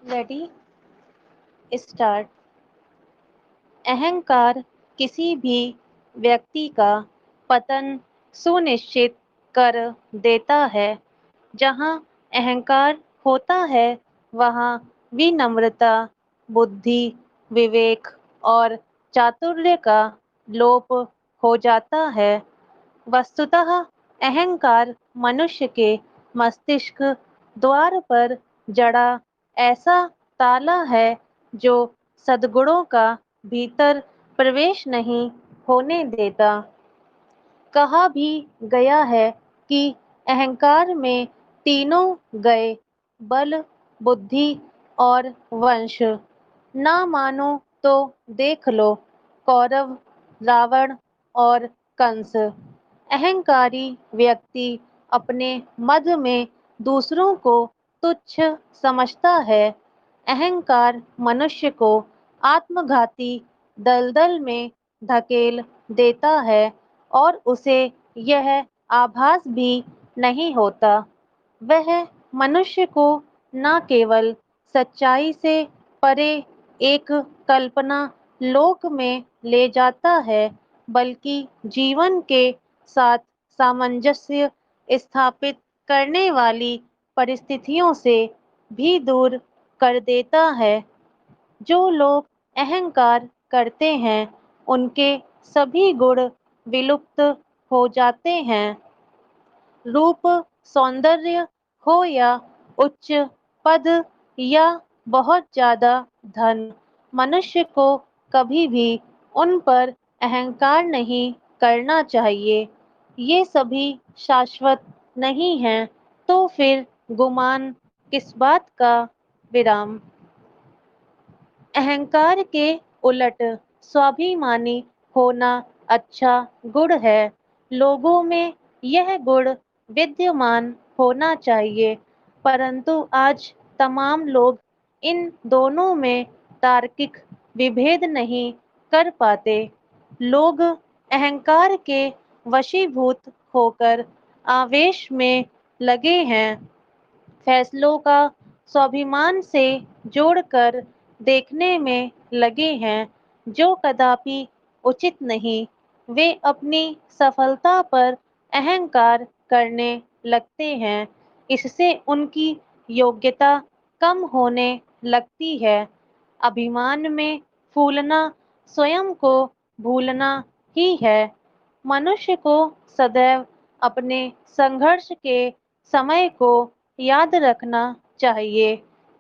Ready start. अहंकार किसी भी व्यक्ति का पतन सुनिश्चित कर देता है। जहाँ अहंकार होता है वहाँ विनम्रता, बुद्धि, विवेक और चातुर्य का लोप हो जाता है। वस्तुतः अहंकार मनुष्य के मस्तिष्क द्वार पर जड़ा ऐसा ताला है जो सद्गुणों का भीतर प्रवेश नहीं होने देता। कहा भी गया है कि अहंकार में तीनों गए, बल, बुद्धि और वंश। ना मानो तो देख लो कौरव, रावण और कंस। अहंकारी व्यक्ति अपने मद में दूसरों को तुच्छ समझता है। अहंकार मनुष्य को आत्मघाती दलदल में धकेल देता है और उसे यह आभास भी नहीं होता। वह मनुष्य को न केवल सच्चाई से परे एक कल्पना लोक में ले जाता है, बल्कि जीवन के साथ सामंजस्य स्थापित करने वाली परिस्थितियों से भी दूर कर देता है। जो लोग अहंकार करते हैं उनके सभी गुण विलुप्त हो जाते हैं। रूप, सौंदर्य हो या उच्च पद या बहुत ज्यादा धन, मनुष्य को कभी भी उन पर अहंकार नहीं करना चाहिए। ये सभी शाश्वत नहीं हैं, तो फिर गुमान किस बात का विराम। अहंकार के उलट स्वाभिमानी होना अच्छा गुण है। लोगों में यह गुण विद्यमान होना चाहिए, परंतु आज तमाम लोग इन दोनों में तार्किक विभेद नहीं कर पाते। लोग अहंकार के वशीभूत होकर आवेश में लगे हैं, फैसलों का स्वाभिमान से जोड़कर देखने में लगे हैं, जो कदापि उचित नहीं। वे अपनी सफलता पर अहंकार करने लगते हैं, इससे उनकी योग्यता कम होने लगती है। अभिमान में फूलना स्वयं को भूलना ही है। मनुष्य को सदैव अपने संघर्ष के समय को याद रखना चाहिए।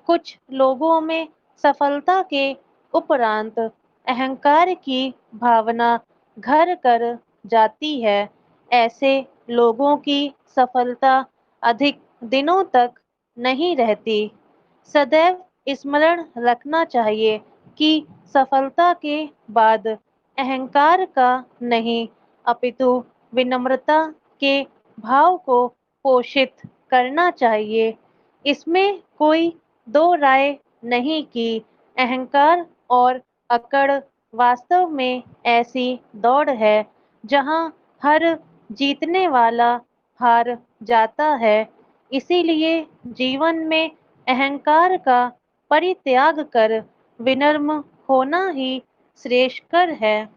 कुछ लोगों में सफलता के उपरांत अहंकार की भावना घर कर जाती है। ऐसे लोगों की सफलता अधिक दिनों तक नहीं रहती। सदैव स्मरण रखना चाहिए कि सफलता के बाद अहंकार का नहीं, अपितु विनम्रता के भाव को पोषित करना चाहिए। इसमें कोई दो राय नहीं कि अहंकार और अकड़ वास्तव में ऐसी दौड़ है जहां हर जीतने वाला हार जाता है। इसीलिए जीवन में अहंकार का परित्याग कर विनम्र होना ही श्रेयस्कर है।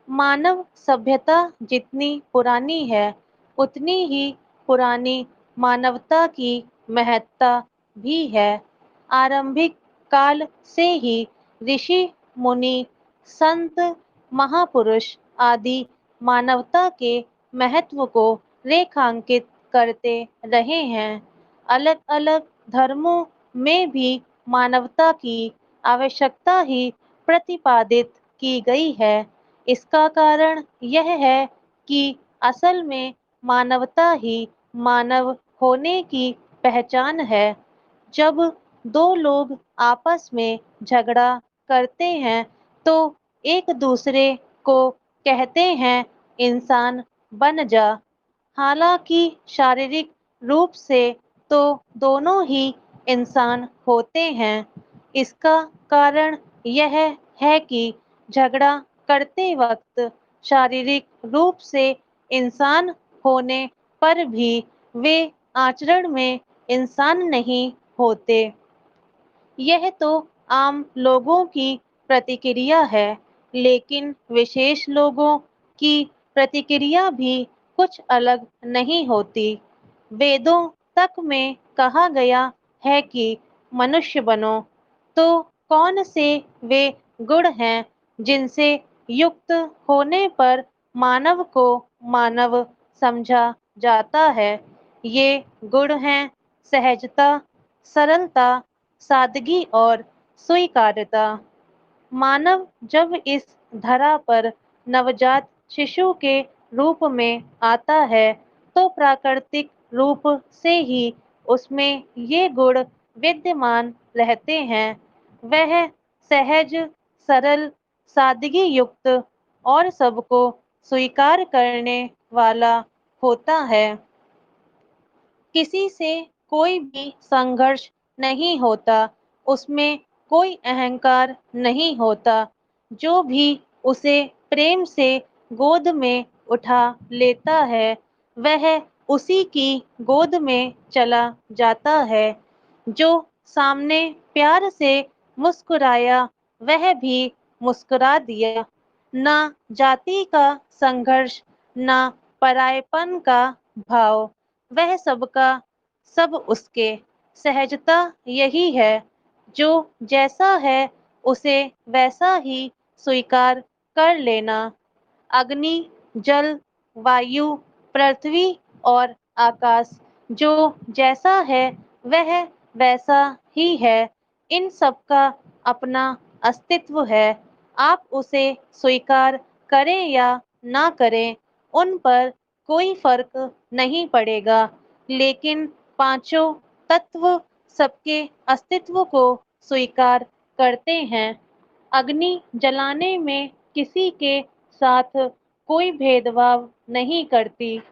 मानव सभ्यता जितनी पुरानी है, उतनी ही पुरानी मानवता की महत्ता भी है। आरंभिक काल से ही ऋषि, मुनि, संत, महापुरुष आदि मानवता के महत्व को रेखांकित करते रहे हैं। अलग-अलग धर्मों में भी मानवता की आवश्यकता ही प्रतिपादित की गई है। इसका कारण यह है कि असल में मानवता ही मानव होने की पहचान है। जब दो लोग आपस में झगड़ा करते हैं तो एक दूसरे को कहते हैं इंसान बन जा। हालांकि शारीरिक रूप से तो दोनों ही इंसान होते हैं। इसका कारण यह है कि झगड़ा करते वक्त शारीरिक रूप से इंसान होने पर भी वे आचरण में इंसान नहीं होते। यह तो आम लोगों की प्रतिक्रिया है, लेकिन विशेष लोगों की प्रतिक्रिया भी कुछ अलग नहीं होती। वेदों तक में कहा गया है कि मनुष्य बनो, तो कौन से वे गुण हैं जिनसे युक्त होने पर मानव को मानव समझा जाता है? ये गुण हैं सहजता, सरलता, सादगी और स्वीकार्यता। मानव जब इस धरा पर नवजात शिशु के रूप में आता है, तो प्राकृतिक रूप से ही उसमें ये गुण विद्यमान रहते हैं। वह सहज, सरल, सादगी युक्त और सबको स्वीकार करने वाला होता है। किसी से कोई भी संघर्ष नहीं होता, उसमें कोई अहंकार नहीं होता। जो भी उसे प्रेम से गोद में उठा लेता है, वह उसी की गोद में चला जाता है। जो सामने प्यार से मुस्कुराया, वह भी मुस्कुरा दिया। ना जाति का संघर्ष, ना परायपन का भाव, वह सबका सब उसके। सहजता यही है, जो जैसा है उसे वैसा ही स्वीकार कर लेना। अग्नि, जल, वायु, पृथ्वी और आकाश, जो जैसा है वह वैसा ही है। इन सब का अपना अस्तित्व है। आप उसे स्वीकार करें या ना करें, उन पर कोई फर्क नहीं पड़ेगा। लेकिन पांचों तत्व सबके अस्तित्व को स्वीकार करते हैं। अग्नि जलाने में किसी के साथ कोई भेदभाव नहीं करती।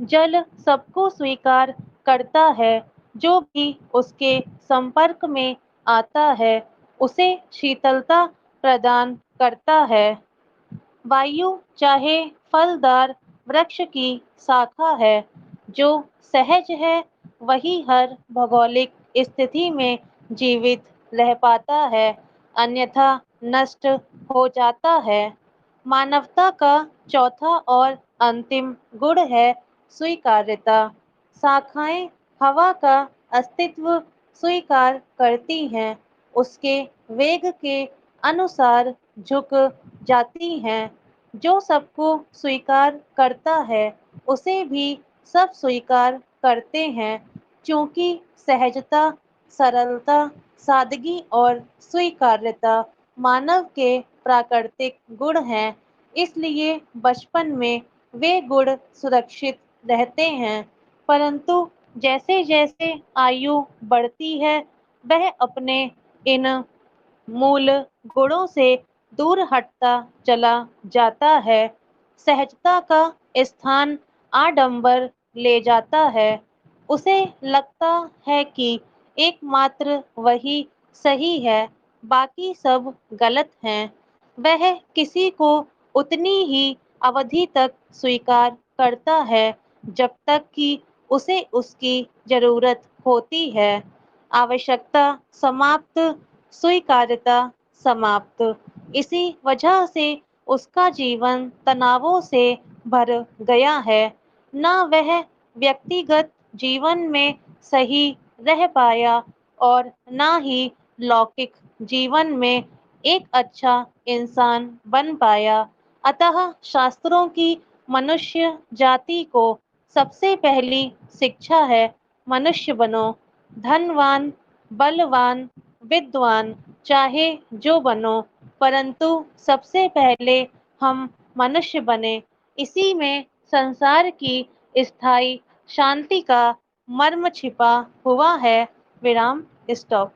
जल सबको स्वीकार करता है। जो भी उसके संपर्क में आता है, उसे शीतलता प्रदान करता है। वायु चाहे फलदार वृक्ष की शाखा है, जो सहज है वही हर भौगोलिक स्थिति में जीवित रह पाता है, अन्यथा नष्ट हो जाता है। मानवता का चौथा और अंतिम गुण है स्वीकार्यता। शाखाएं हवा का अस्तित्व स्वीकार करती हैं, उसके वेग के अनुसार झुक जाती हैं। जो सबको स्वीकार करता है, उसे भी सब स्वीकार करते हैं। क्योंकि सहजता, सरलता, सादगी और स्वीकार्यता मानव के प्राकृतिक गुण हैं, इसलिए बचपन में वे गुण सुरक्षित रहते हैं। परंतु जैसे जैसे आयु बढ़ती है, वह अपने इन मूल गुणों से दूर हटता चला जाता है। सहजता का स्थान आडंबर ले जाता है। उसे लगता है कि एकमात्र वही सही है, बाकी सब गलत हैं। वह किसी को उतनी ही अवधि तक स्वीकार करता है, जब तक कि उसे उसकी जरूरत होती है। आवश्यकता समाप्त, स्वीकार्यता समाप्त। इसी वजह से उसका जीवन तनावों से भर गया है। ना वह व्यक्तिगत जीवन में सही रह पाया और ना ही लौकिक जीवन में एक अच्छा इंसान बन पाया। अतः शास्त्रों की मनुष्य जाति को सबसे पहली शिक्षा है, मनुष्य बनो। धनवान, बलवान, विद्वान चाहे जो बनो, परंतु सबसे पहले हम मनुष्य बने। इसी में संसार की स्थायी शांति का मर्म छिपा हुआ है। विराम। स्टॉप।